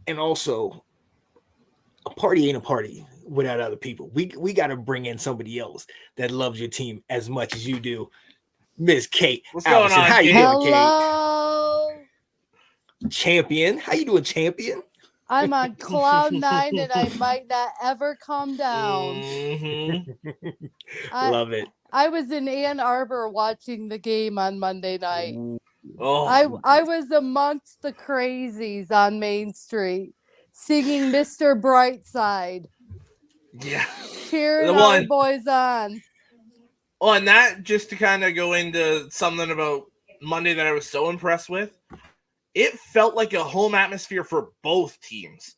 And also, a party ain't a party without other people. We got to bring in somebody else that loves your team as much as you do. Miss Kate What's going Alverson. on, How you Kate? doing, Kate? Hello. Champion. How you doing, champion? I'm on cloud 9 and I might not ever come down. Love it. I was in Ann Arbor watching the game on Monday night. Oh, I was amongst the crazies on Main Street singing Mr. Brightside, yeah. cheering The our one. boys on. Oh, and that, just to kind of go into something about Monday that I was so impressed with, it felt like a home atmosphere for both teams.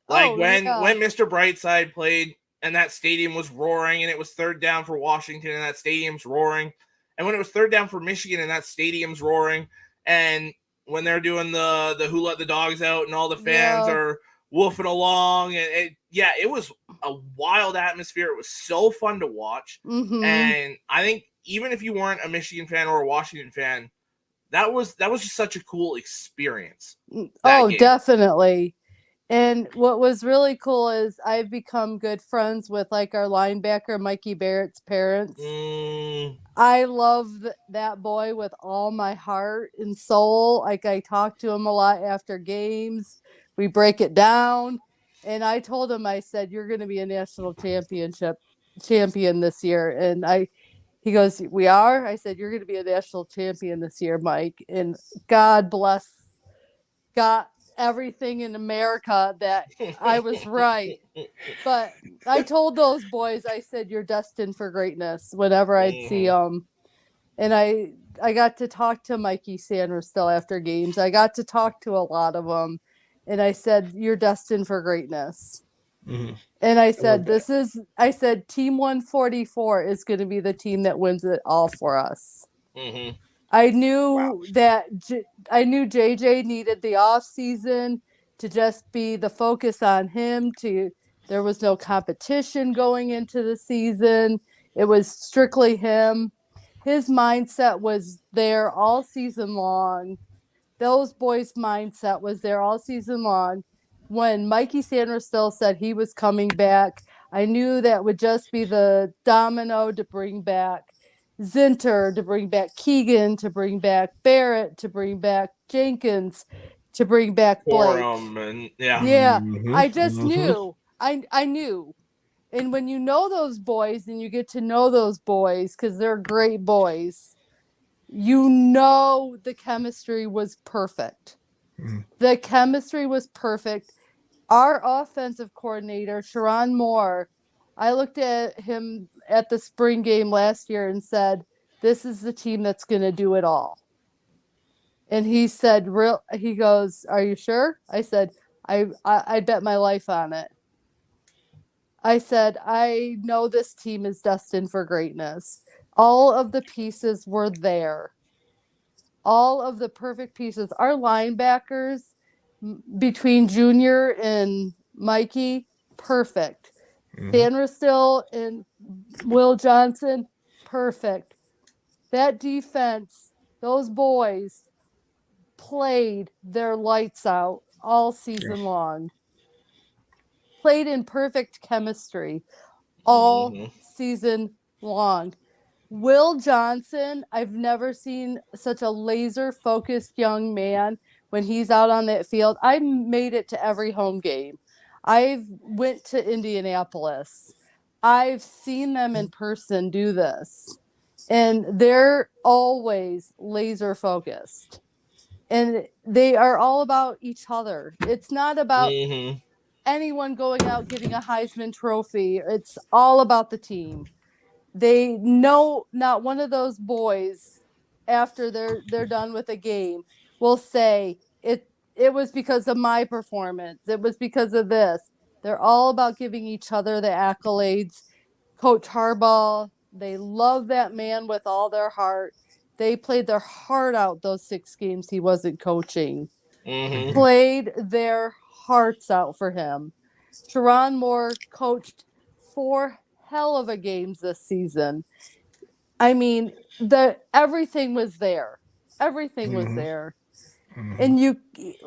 Like when Mr. Brightside played and that stadium was roaring, and it was third down for Washington and that stadium's roaring, and when it was third down for Michigan and that stadium's roaring, and when they're doing the Who Let the Dogs Out and all the fans are woofing along, and it was a wild atmosphere. It was so fun to watch. And I think even if you weren't a Michigan fan or a Washington fan, that was just such a cool experience. Oh, game. Definitely. And what was really cool is I've become good friends with like our linebacker Mikey Barrett's parents. I love that boy with all my heart and soul. Like I talk to him a lot after games. We break it down. And I told him, I said, you're going to be a national champion this year. And he goes, we are? I said, you're going to be a national champion this year, Mike. And God bless God. Everything in America that I was right. But I told those boys, I said, you're destined for greatness whenever I'd see them. And I got to talk to Mikey Sanders still after games. I got to talk to a lot of them. And I said, you're destined for greatness. And I said, Team 144 is going to be the team that wins it all for us. I knew that I knew JJ needed the off season to just be the focus on him. There was no competition going into the season. It was strictly him. His mindset was there all season long. Those boys' mindset was there all season long. When Mikey Sanders still said he was coming back, I knew that would just be the domino to bring back Zinter, to bring back Keegan, to bring back Barrett, to bring back Jenkins, to bring back Blake. I just knew. I knew. And when you know those boys and you get to know those boys, because they're great boys, you know the chemistry was perfect. The chemistry was perfect. Our offensive coordinator, Sharon Moore, I looked at him at the spring game last year and said, this is the team that's going to do it all. And he said, he goes, are you sure? I said, I bet my life on it. I said, I know this team is destined for greatness. All of the pieces were there. All of the perfect pieces. Our linebackers between Junior and Mikey, perfect. Sanders still and Will Johnson, perfect. That defense, those boys played their lights out all season long. Played in perfect chemistry all season long. Will Johnson, I've never seen such a laser-focused young man when he's out on that field. I made it to every home game. I've went to Indianapolis. I've seen them in person do this. And they're always laser-focused. And they are all about each other. It's not about anyone going out getting a Heisman Trophy. It's all about the team. They know not one of those boys after they're done with a game will say it was because of my performance. It was because of this. They're all about giving each other the accolades. Coach Harbaugh, they love that man with all their heart. They played their heart out those 6 games he wasn't coaching. Played their hearts out for him. Sharon Moore coached 4 hell of a games this season. I mean, everything was there. Everything was there. And you,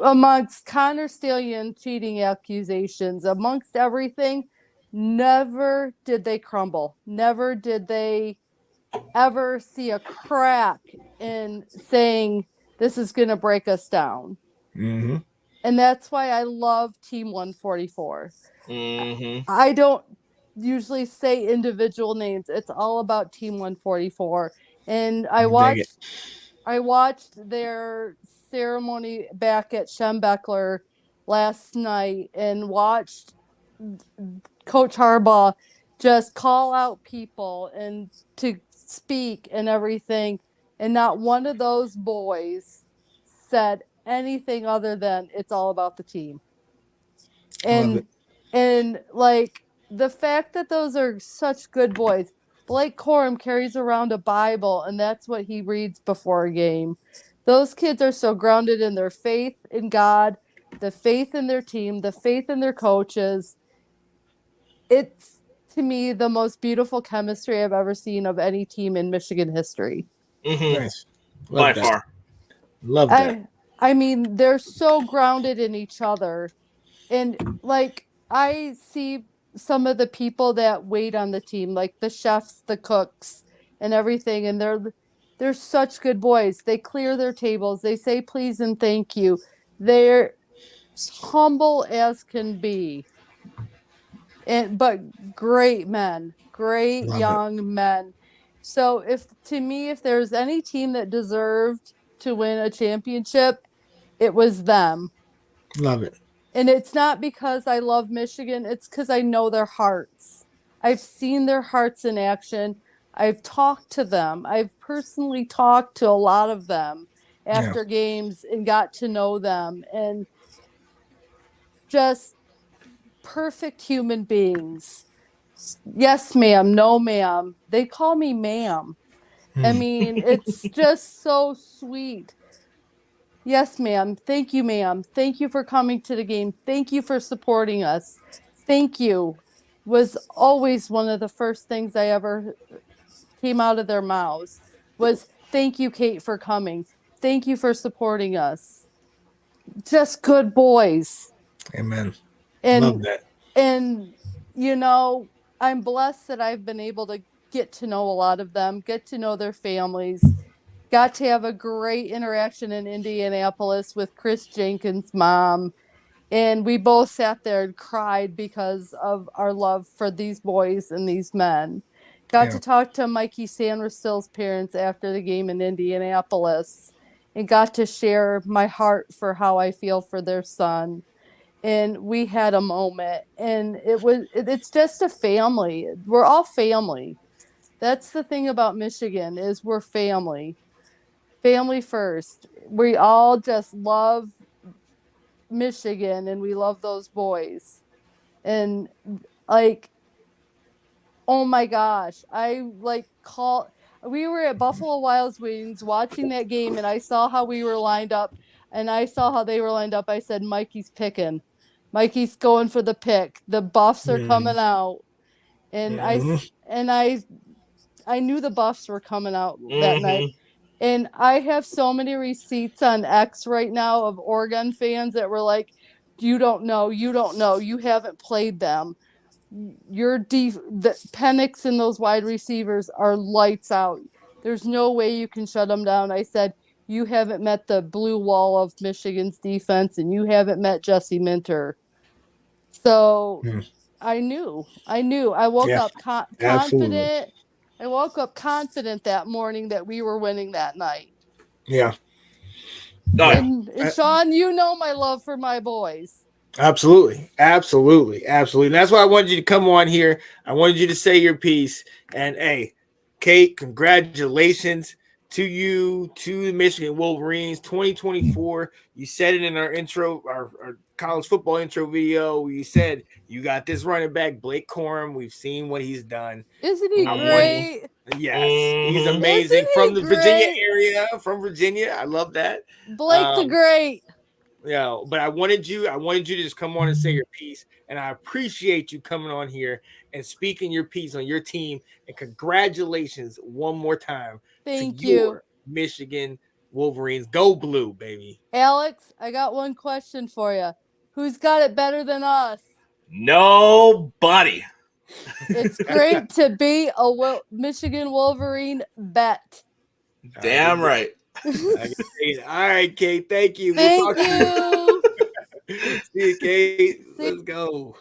amongst Connor Stallion cheating accusations, amongst everything, never did they crumble. Never did they ever see a crack in saying this is going to break us down. Mm-hmm. And that's why I love Team 144. Mm-hmm. I don't usually say individual names. It's all about Team 144. And I watched their ceremony back at Schembechler last night and watched Coach Harbaugh just call out people and to speak and everything. And not one of those boys said anything other than it's all about the team. Love it. And like the fact that those are such good boys. Blake Corum carries around a Bible and that's what he reads before a game. Those kids are so grounded in their faith in God, the faith in their team, the faith in their coaches. It's to me the most beautiful chemistry I've ever seen of any team in Michigan history. Mm-hmm. Nice. By far. Love that. I mean, they're so grounded in each other. And like I see some of the people that wait on the team, like the chefs, the cooks, and everything, and they're such good boys. They clear their tables. They say please and thank you. They're humble as can be. But great men, great Love it. young men. So if there's any team that deserved to win a championship, it was them. Love it. And it's not because I love Michigan, it's because I know their hearts. I've seen their hearts in action. I've talked to them. I've personally talked to a lot of them Yeah. after games and got to know them. And just perfect human beings. Yes, ma'am. No, ma'am. They call me ma'am. I mean, it's just so sweet. Yes, ma'am. Thank you, ma'am. Thank you for coming to the game. Thank you for supporting us. Thank you was always one of the first things I ever came out of their mouths was thank you, Kate, for coming. Thank you for supporting us. Just good boys. Amen. Love And that. and you know, I'm blessed that I've been able to get to know a lot of them, get to know their families. Got to have a great interaction in Indianapolis with Chris Jenkins' mom. And we both sat there and cried because of our love for these boys and these men. Got Yeah. to talk to Mikey Sandristill's parents after the game in Indianapolis and got to share my heart for how I feel for their son. And we had a moment and it's just a family. We're all family. That's the thing about Michigan is we're family. Family first. We all just love Michigan and we love those boys. And like, oh my gosh, we were at Buffalo Wild Wings watching that game and I saw how we were lined up and I saw how they were lined up. I said, Mikey's picking. Mikey's going for the pick. The Buffs are coming out. And I knew the Buffs were coming out that night. And I have so many receipts on X right now of Oregon fans that were like, you don't know, you haven't played them. The Penix and those wide receivers are lights out. There's no way you can shut them down. I said, you haven't met the blue wall of Michigan's defense and you haven't met Jesse Minter. So I knew. I woke up Absolutely. confident. I woke up confident that morning that we were winning that night. Yeah. And Sean, you know my love for my boys. Absolutely. Absolutely. Absolutely. And that's why I wanted you to come on here. I wanted you to say your piece. And hey, Kate, congratulations to you, to the Michigan Wolverines 2024. You said it in our intro, our college football intro video. You said you got this running back, Blake Corum. We've seen what he's done. Isn't he great? Yes, he's amazing. From the Virginia area, from Virginia. I love that. Blake the Great. Yeah, but I wanted you to just come on and say your piece. And I appreciate you coming on here and speaking your piece on your team. And congratulations one more time Thank to you. your Michigan Wolverines. Go blue, baby. Alex, I got one question for you. Who's got it better than us? Nobody. It's great to be a Michigan Wolverine bet. Damn right. All right, Kate. Thank you. Thank you. See you, Kate. Let's go.